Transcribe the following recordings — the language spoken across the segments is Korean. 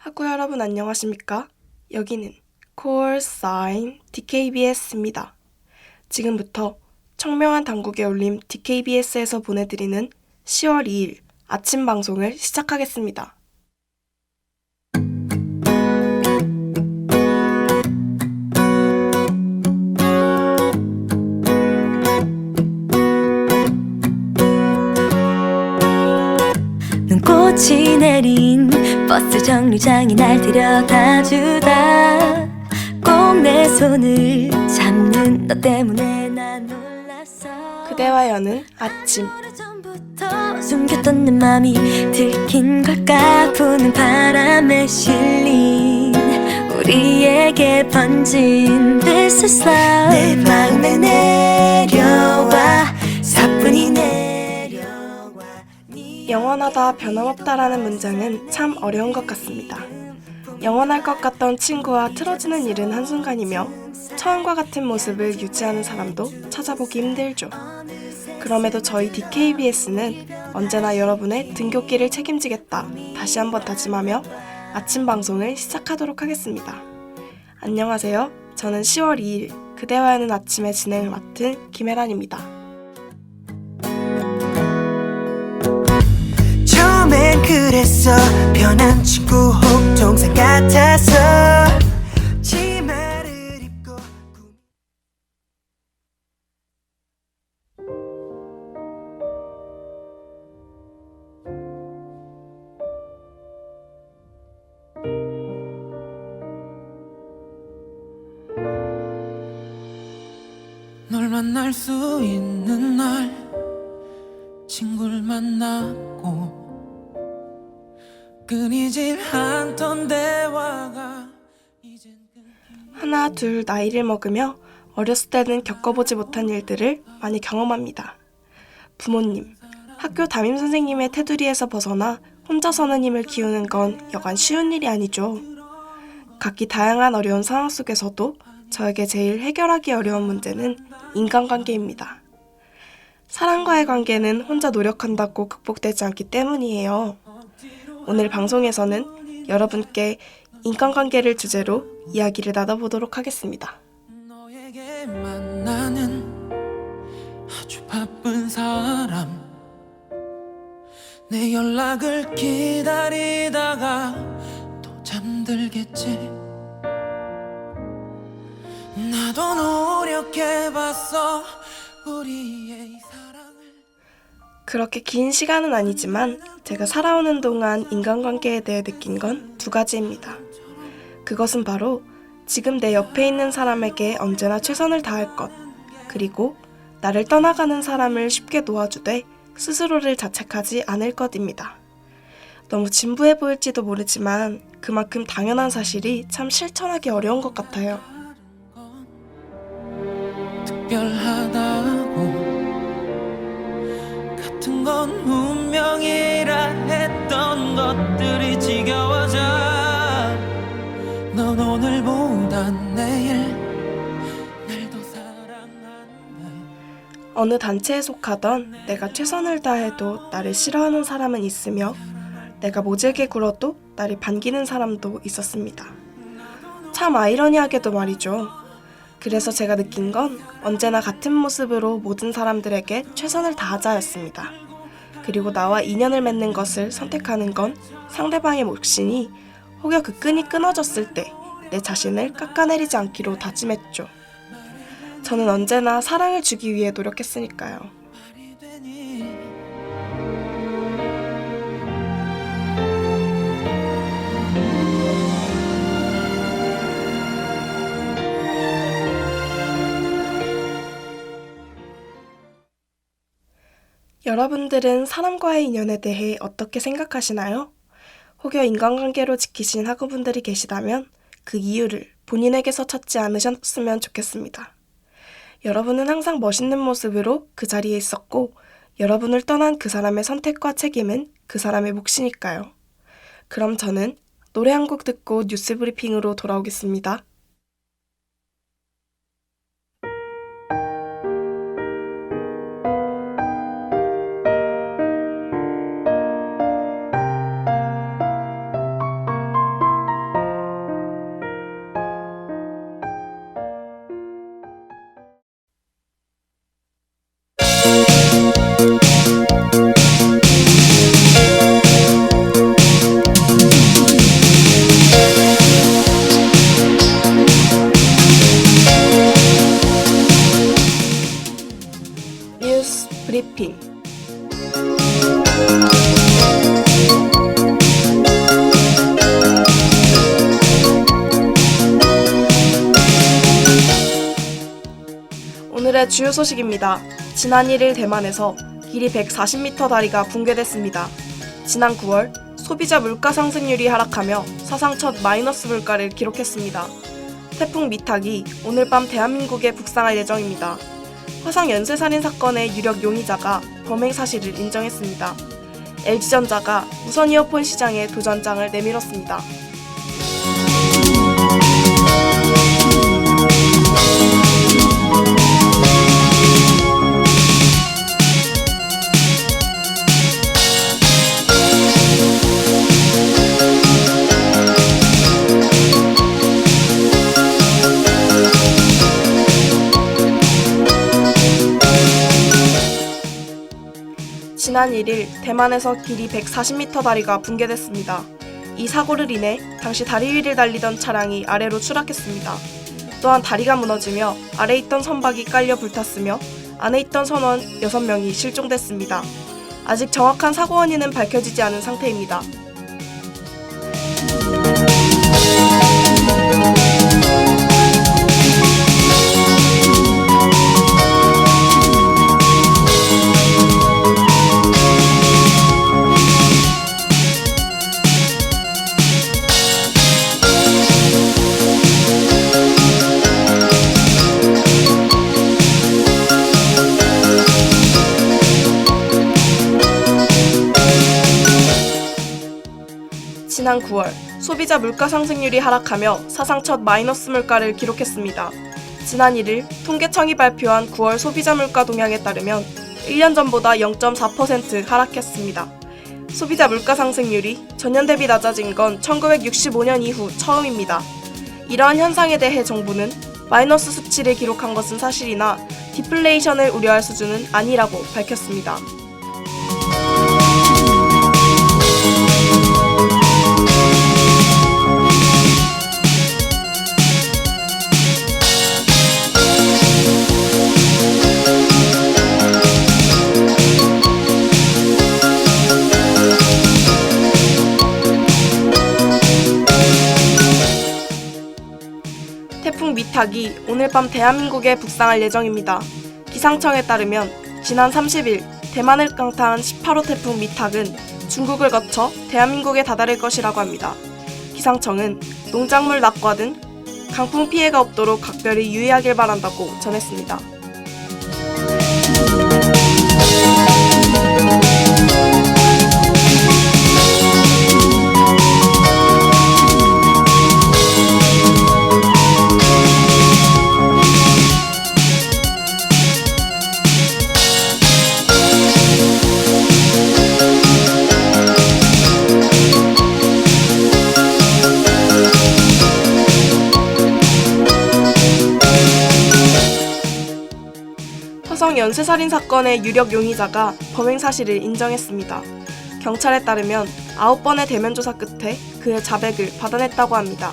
학우 여러분 안녕하십니까? 여기는 Call Sign DKBS입니다. 지금부터 청명한 당국의 울림 DKBS에서 보내드리는 10월 2일 아침 방송을 시작하겠습니다. 눈꽃이 내린 버스 정류장이 날 데려다주다 꼭 내 손을 잡는 너 때문에 난 놀랐어. 그대와 여는 아침. 오래전부터 숨겼던 내 맘이 들킨 걸까. 부는 바람에 실린 우리에게 번진 This is love. 내 마음에 내려와 사뿐히 내려와. 영원하다 변함없다라는 문장은 참 어려운 것 같습니다. 영원할 것 같던 친구와 틀어지는 일은 한순간이며 처음과 같은 모습을 유지하는 사람도 찾아보기 힘들죠. 그럼에도 저희 DKBS는 언제나 여러분의 등굣길을 책임지겠다 다시 한번 다짐하며 아침 방송을 시작하도록 하겠습니다. 안녕하세요. 저는 10월 2일 그대와 하는 아침의 진행을 맡은 김혜란입니다. 처음엔 그랬어. 편한 친구 혹 동생 같아서 치마를 입고 널 만날 수 있는 날 친구를 만났고 끊이질 않던 대화가 이젠 하나 둘 나이를 먹으며 어렸을 때는 겪어보지 못한 일들을 많이 경험합니다. 부모님, 학교 담임선생님의 테두리에서 벗어나 혼자 서는 힘을 키우는 건 여간 쉬운 일이 아니죠. 각기 다양한 어려운 상황 속에서도 저에게 제일 해결하기 어려운 문제는 인간관계입니다. 사람과의 관계는 혼자 노력한다고 극복되지 않기 때문이에요. 오늘 방송에서는 여러분께 인간관계를 주제로 이야기를 나눠보도록 하겠습니다. 너에게 만나는 아주 바쁜 사람 내 연락을 기다리다가 또 잠들겠지. 나도 노력해봤어 우리의 이 사랑을. 그렇게 긴 시간은 아니지만 제가 살아오는 동안 인간관계에 대해 느낀 건 두 가지입니다. 그것은 바로 지금 내 옆에 있는 사람에게 언제나 최선을 다할 것, 그리고 나를 떠나가는 사람을 쉽게 놓아주되 스스로를 자책하지 않을 것입니다. 너무 진부해 보일지도 모르지만 그만큼 당연한 사실이 참 실천하기 어려운 것 같아요. 특별하다고 같은 건 운명이라 했던 것들이 지겨워져. 넌 오늘보다 내일 날 더 사랑하네. 어느 단체에 속하던 내가 최선을 다해도 나를 싫어하는 사람은 있으며 내가 모질게 굴어도 나를 반기는 사람도 있었습니다. 참 아이러니하게도 말이죠. 그래서 제가 느낀 건 언제나 같은 모습으로 모든 사람들에게 최선을 다하자였습니다. 그리고 나와 인연을 맺는 것을 선택하는 건 상대방의 몫이니 혹여 그 끈이 끊어졌을 때 내 자신을 깎아내리지 않기로 다짐했죠. 저는 언제나 사랑을 주기 위해 노력했으니까요. 말이 되니 여러분들은 사람과의 인연에 대해 어떻게 생각하시나요? 혹여 인간관계로 지키신 학우분들이 계시다면 그 이유를 본인에게서 찾지 않으셨으면 좋겠습니다. 여러분은 항상 멋있는 모습으로 그 자리에 있었고 여러분을 떠난 그 사람의 선택과 책임은 그 사람의 몫이니까요. 그럼 저는 노래 한 곡 듣고 뉴스 브리핑으로 돌아오겠습니다. 브리핑. 오늘의 주요 소식입니다. 지난 1일 대만에서 길이 140m 다리가 붕괴됐습니다. 지난 9월 소비자 물가 상승률이 하락하며 사상 첫 마이너스 물가를 기록했습니다. 태풍 미탁이 오늘 밤 대한민국에 북상할 예정입니다. 화성 연쇄살인 사건의 유력 용의자가 범행 사실을 인정했습니다. LG전자가 무선 이어폰 시장에 도전장을 내밀었습니다. 지난 1일 대만에서 길이 140m 다리가 붕괴됐습니다. 이 사고를 인해 당시 다리 위를 달리던 차량이 아래로 추락했습니다. 또한 다리가 무너지며 아래 있던 선박이 깔려 불탔으며 안에 있던 선원 6명이 실종됐습니다. 아직 정확한 사고 원인은 밝혀지지 않은 상태입니다. 지난 9월 소비자 물가 상승률이 하락하며 사상 첫 마이너스 물가를 기록했습니다. 지난 1일 통계청이 발표한 9월 소비자 물가 동향에 따르면 1년 전보다 0.4% 하락했습니다. 소비자 물가 상승률이 전년 대비 낮아진 건 1965년 이후 처음입니다. 이러한 현상에 대해 정부는 마이너스 수치를 기록한 것은 사실이나 디플레이션을 우려할 수준은 아니라고 밝혔습니다. 태풍 미탁이 오늘 밤 대한민국에 북상할 예정입니다. 기상청에 따르면 지난 30일 대만을 강타한 18호 태풍 미탁은 중국을 거쳐 대한민국에 다다를 것이라고 합니다. 기상청은 농작물 낙과 등 강풍 피해가 없도록 각별히 유의하길 바란다고 전했습니다. 화성 연쇄살인 사건의 유력 용의자가 범행 사실을 인정했습니다. 경찰에 따르면 9번의 대면 조사 끝에 그의 자백을 받아냈다고 합니다.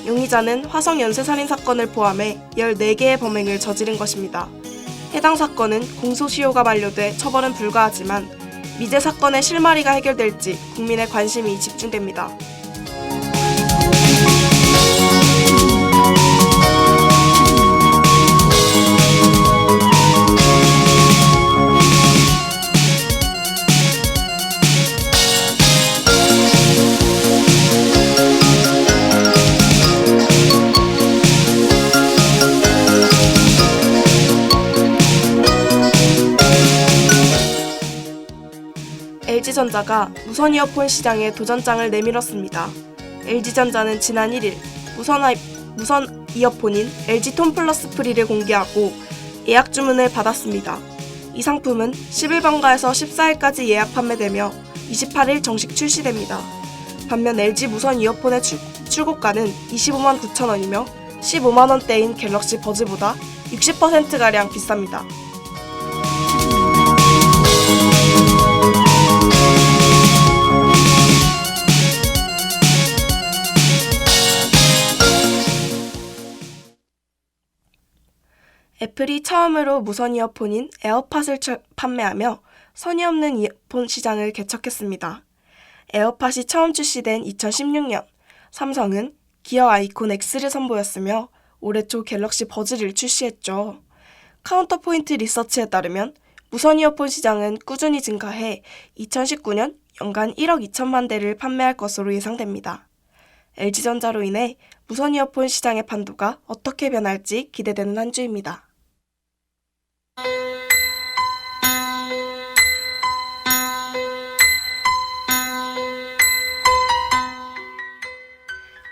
용의자는 화성 연쇄살인 사건을 포함해 14개의 범행을 저지른 것입니다. 해당 사건은 공소시효가 만료돼 처벌은 불가하지만 미제 사건의 실마리가 해결될지 국민의 관심이 집중됩니다. LG전자가 무선 이어폰 시장에 도전장을 내밀었습니다. LG전자는 지난 1일 무선 이어폰인 LG 톤 플러스 프리를 공개하고 예약 주문을 받았습니다. 이 상품은 10일 번가에서 14일까지 예약 판매되며 28일 정식 출시됩니다. 반면 LG 무선 이어폰의 출고가는 25만 9천 원이며 15만 원대인 갤럭시 버즈보다 60%가량 비쌉니다. 애플이 처음으로 무선 이어폰인 에어팟을 판매하며 선이 없는 이어폰 시장을 개척했습니다. 에어팟이 처음 출시된 2016년, 삼성은 기어 아이콘 X를 선보였으며 올해 초 갤럭시 버즈를 출시했죠. 카운터포인트 리서치에 따르면 무선 이어폰 시장은 꾸준히 증가해 2019년 연간 1억 2천만 대를 판매할 것으로 예상됩니다. LG전자로 인해 무선 이어폰 시장의 판도가 어떻게 변할지 기대되는 한 주입니다.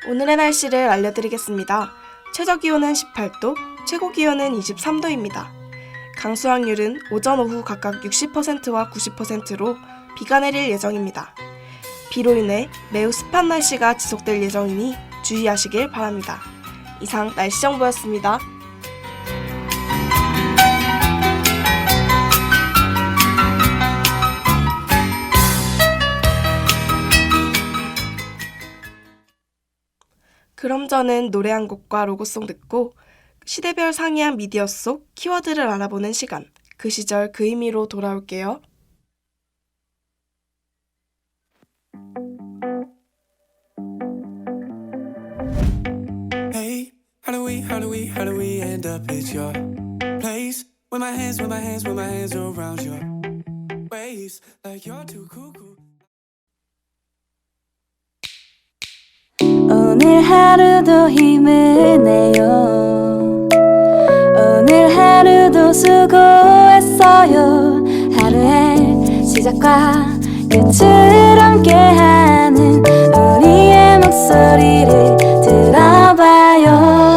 오늘의 날씨를 알려드리겠습니다. 최저기온은 18도, 최고기온은 23도입니다. 강수 확률은 오전 오후 각각 60%와 90%로 비가 내릴 예정입니다. 비로 인해 매우 습한 날씨가 지속될 예정이니 주의하시길 바랍니다. 이상 날씨 정보였습니다. 그럼 저는 노래 한 곡과 로고송 듣고 시대별 상이한 미디어 속 키워드를 알아보는 시간, 그 시절 그 의미로 돌아올게요. Hey, how do we end up at your place? With my hands around your waist, like you're too cool. 오늘 하루도 힘을 내요. 오늘 하루도 수고했어요. 하루의 시작과 끝을 함께하는 우리의 목소리를 들어봐요.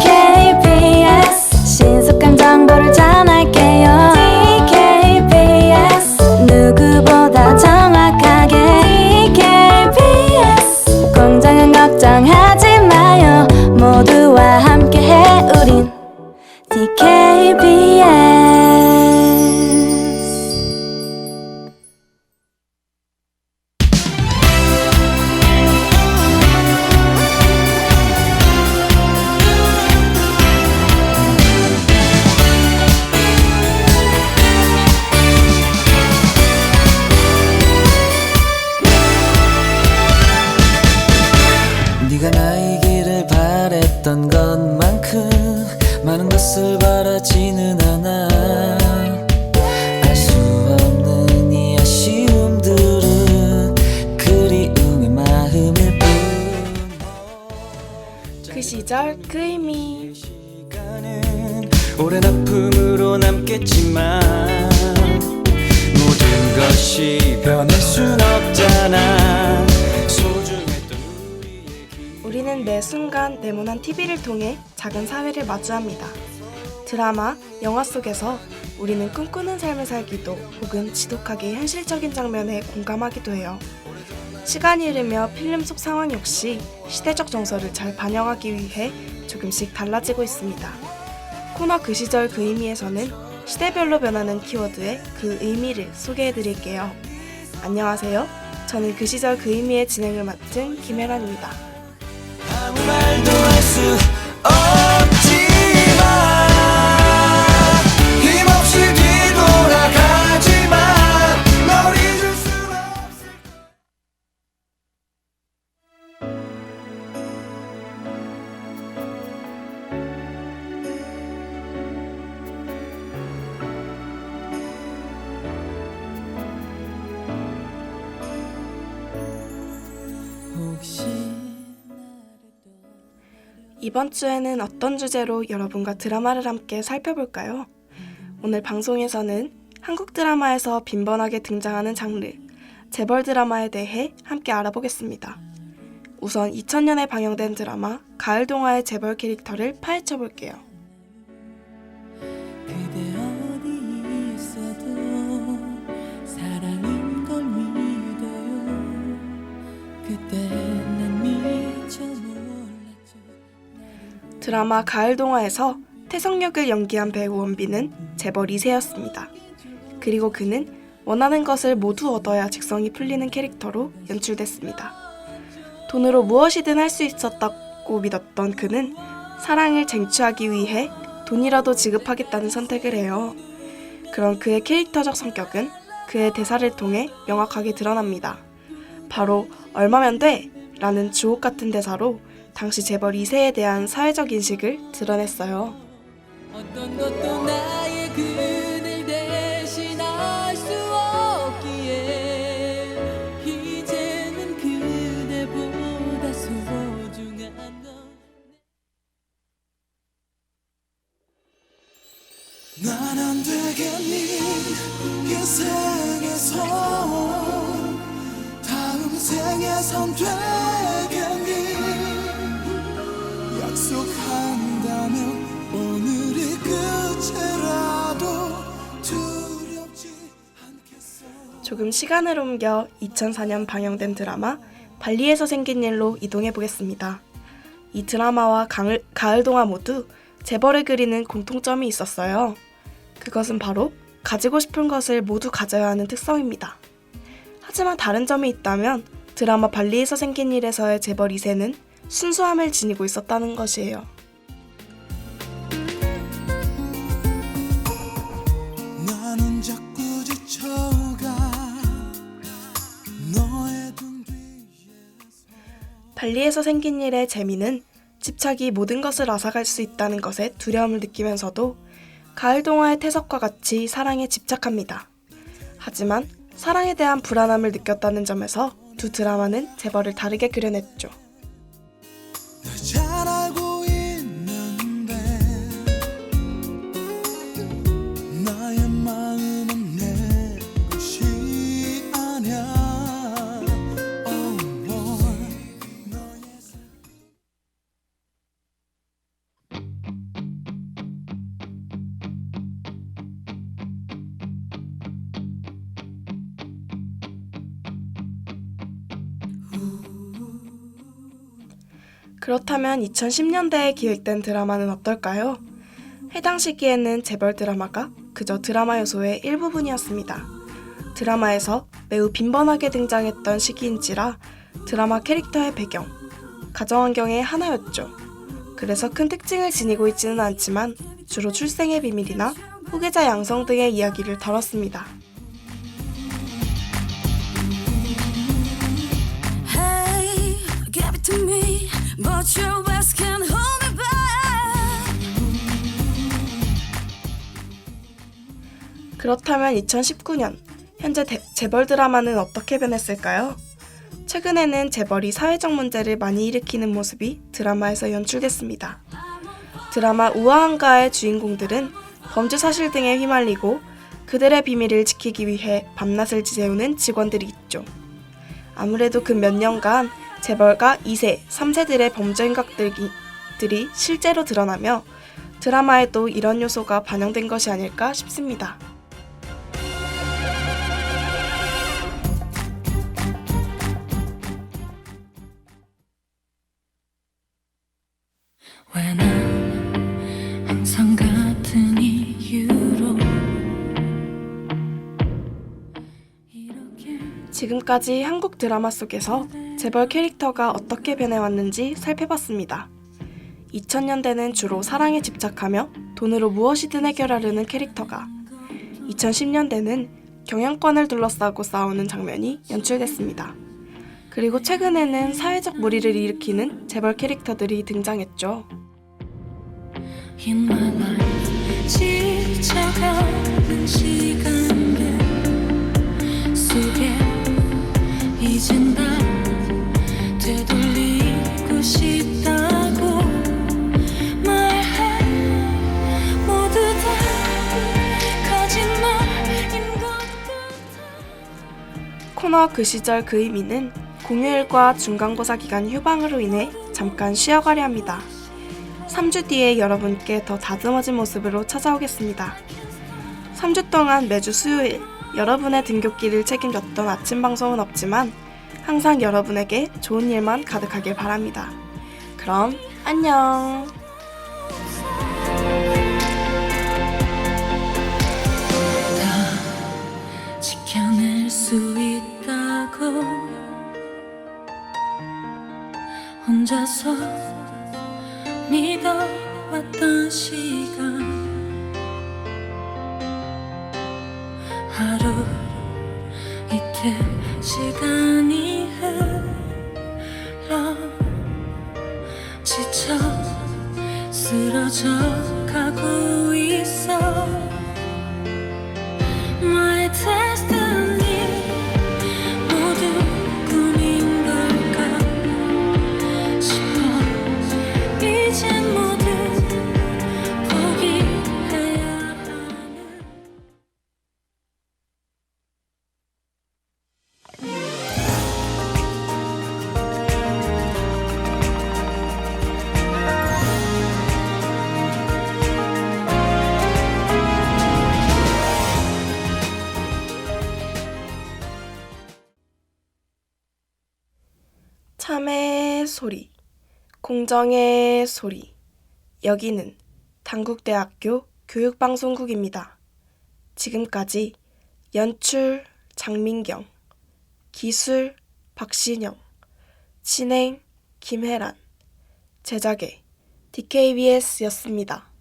KBS 신속한 정보를 전할게요. KBS 누구보다 정확하게 KBS 공장은 걱정하지 마요. 모두와 함께해 우린 DKBS. 네가 나이기를 바랬던 것만큼 많은 것을 바라지는 않아. 알 수 없는 이 아쉬움들은 그리움의 마음일 뿐. 그 시절 그 의미. 시간은 오랜 아픔으로 남겠지만 모든 것이 변할 순 없잖아. 우리는 매 순간 네모난 TV를 통해 작은 사회를 마주합니다. 드라마, 영화 속에서 우리는 꿈꾸는 삶을 살기도 혹은 지독하게 현실적인 장면에 공감하기도 해요. 시간이 흐르며 필름 속 상황 역시 시대적 정서를 잘 반영하기 위해 조금씩 달라지고 있습니다. 코너 그 시절 그 의미에서는 시대별로 변하는 키워드의 그 의미를 소개해드릴게요. 안녕하세요. 저는 그 시절 그 의미의 진행을 맡은 김혜란입니다. 아무 말도 할 수 없지만 힘없이 뒤돌아가지만 널 잊을 수 없을. 혹시 이번 주에는 어떤 주제로 여러분과 드라마를 함께 살펴볼까요? 오늘 방송에서는 한국 드라마에서 빈번하게 등장하는 장르, 재벌 드라마에 대해 함께 알아보겠습니다. 우선 2000년에 방영된 드라마 가을동화의 재벌 캐릭터를 파헤쳐볼게요. 그대 어디 있어도 사랑인 걸 믿어요. 그때 난 미쳐 몰랐죠. 드라마 가을동화에서 태성 역을 연기한 배우 원빈은 재벌 2세였습니다. 그리고 그는 원하는 것을 모두 얻어야 직성이 풀리는 캐릭터로 연출됐습니다. 돈으로 무엇이든 할 수 있었다고 믿었던 그는 사랑을 쟁취하기 위해 돈이라도 지급하겠다는 선택을 해요. 그런 그의 캐릭터적 성격은 그의 대사를 통해 명확하게 드러납니다. 바로 얼마면 돼? 라는 주옥 같은 대사로 당시 재벌 2세에 대한 사회적 인식을 드러냈어요. 어떤 것도 나의 그늘 대신할 수 없기에 이제는 그대보다 소중한 너 난 안 되겠니 이 생에서 다음 생에선 되겠니 약속한다면 오늘이 끝이라도 두렵지 않겠어. 조금 시간을 옮겨 2004년 방영된 드라마 발리에서 생긴 일로 이동해 보겠습니다. 이 드라마와 가을동화 모두 재벌을 그리는 공통점이 있었어요. 그것은 바로 가지고 싶은 것을 모두 가져야 하는 특성입니다. 하지만 다른 점이 있다면 드라마 발리에서 생긴 일에서의 재벌 2세는 순수함을 지니고 있었다는 것이에요. 나는 자꾸 지쳐가 너의 등 뒤에서 발리에서 생긴 일의 재미는 집착이 모든 것을 앗아갈 수 있다는 것에 두려움을 느끼면서도 가을동화의 태석과 같이 사랑에 집착합니다. 하지만 사랑에 대한 불안함을 느꼈다는 점에서 두 드라마는 재벌을 다르게 그려냈죠. 널 잘 알고 있는데 나의 마음은 내 것이 아냐 Oh Lord 너의 그렇다면 2010년대에 기획된 드라마는 어떨까요? 해당 시기에는 재벌 드라마가 그저 드라마 요소의 일부분이었습니다. 드라마에서 매우 빈번하게 등장했던 시기인지라 드라마 캐릭터의 배경, 가정환경의 하나였죠. 그래서 큰 특징을 지니고 있지는 않지만 주로 출생의 비밀이나 후계자 양성 등의 이야기를 다뤘습니다. Hey, give it to me, but your best can't hold me back. 그렇다면 2019년 현재 재벌 드라마는 어떻게 변했을까요? 최근에는 재벌이 사회적 문제를 많이 일으키는 모습이 드라마에서 연출됐습니다. 드라마 우아한가의 주인공들은 범죄 사실 등에 휘말리고 그들의 비밀을 지키기 위해 밤낮을 지새우는 직원들이 있죠. 아무래도 그 몇 년간 재벌가 2세, 3세들의 범죄 행각들이 실제로 드러나며 드라마에도 이런 요소가 반영된 것이 아닐까 싶습니다. 왜 난 항상 같은 이유로 이렇게 지금까지 한국 드라마 속에서 재벌 캐릭터가 어떻게 변해왔는지 살펴봤습니다. 2000년대는 주로 사랑에 집착하며 돈으로 무엇이든 해결하려는 캐릭터가, 2010년대는 경영권을 둘러싸고 싸우는 장면이 연출됐습니다. 그리고 최근에는 사회적 물의를 일으키는 재벌 캐릭터들이 등장했죠. In my life 지쳐가는 시간들 속에 이젠 날 되돌리고 싶다고 말해. 모두 다 거짓말인 것 같아. 코너 그 시절 그 의미는 공휴일과 중간고사 기간 휴방으로 인해 잠깐 쉬어가려 합니다. 3주 뒤에 여러분께 더 다듬어진 모습으로 찾아오겠습니다. 3주 동안 매주 수요일 여러분의 등굣길을 책임졌던 아침 방송은 없지만 항상 여러분에게 좋은 일만 가득하길 바랍니다. 그럼 안녕. 다 지켜낼 수 있다고 혼자서 믿어왔던 시간 하루 이틀 시간이 흘러 지쳐 쓰러져 가고 있어 My destiny 모두 꿈인 걸까 싶어 이젠 모두 포기해야 하는 참의 소리, 공정의 소리. 여기는 단국대학교 교육방송국입니다. 지금까지 연출 장민경, 기술 박신영, 진행 김혜란, 제작의 DKBS였습니다.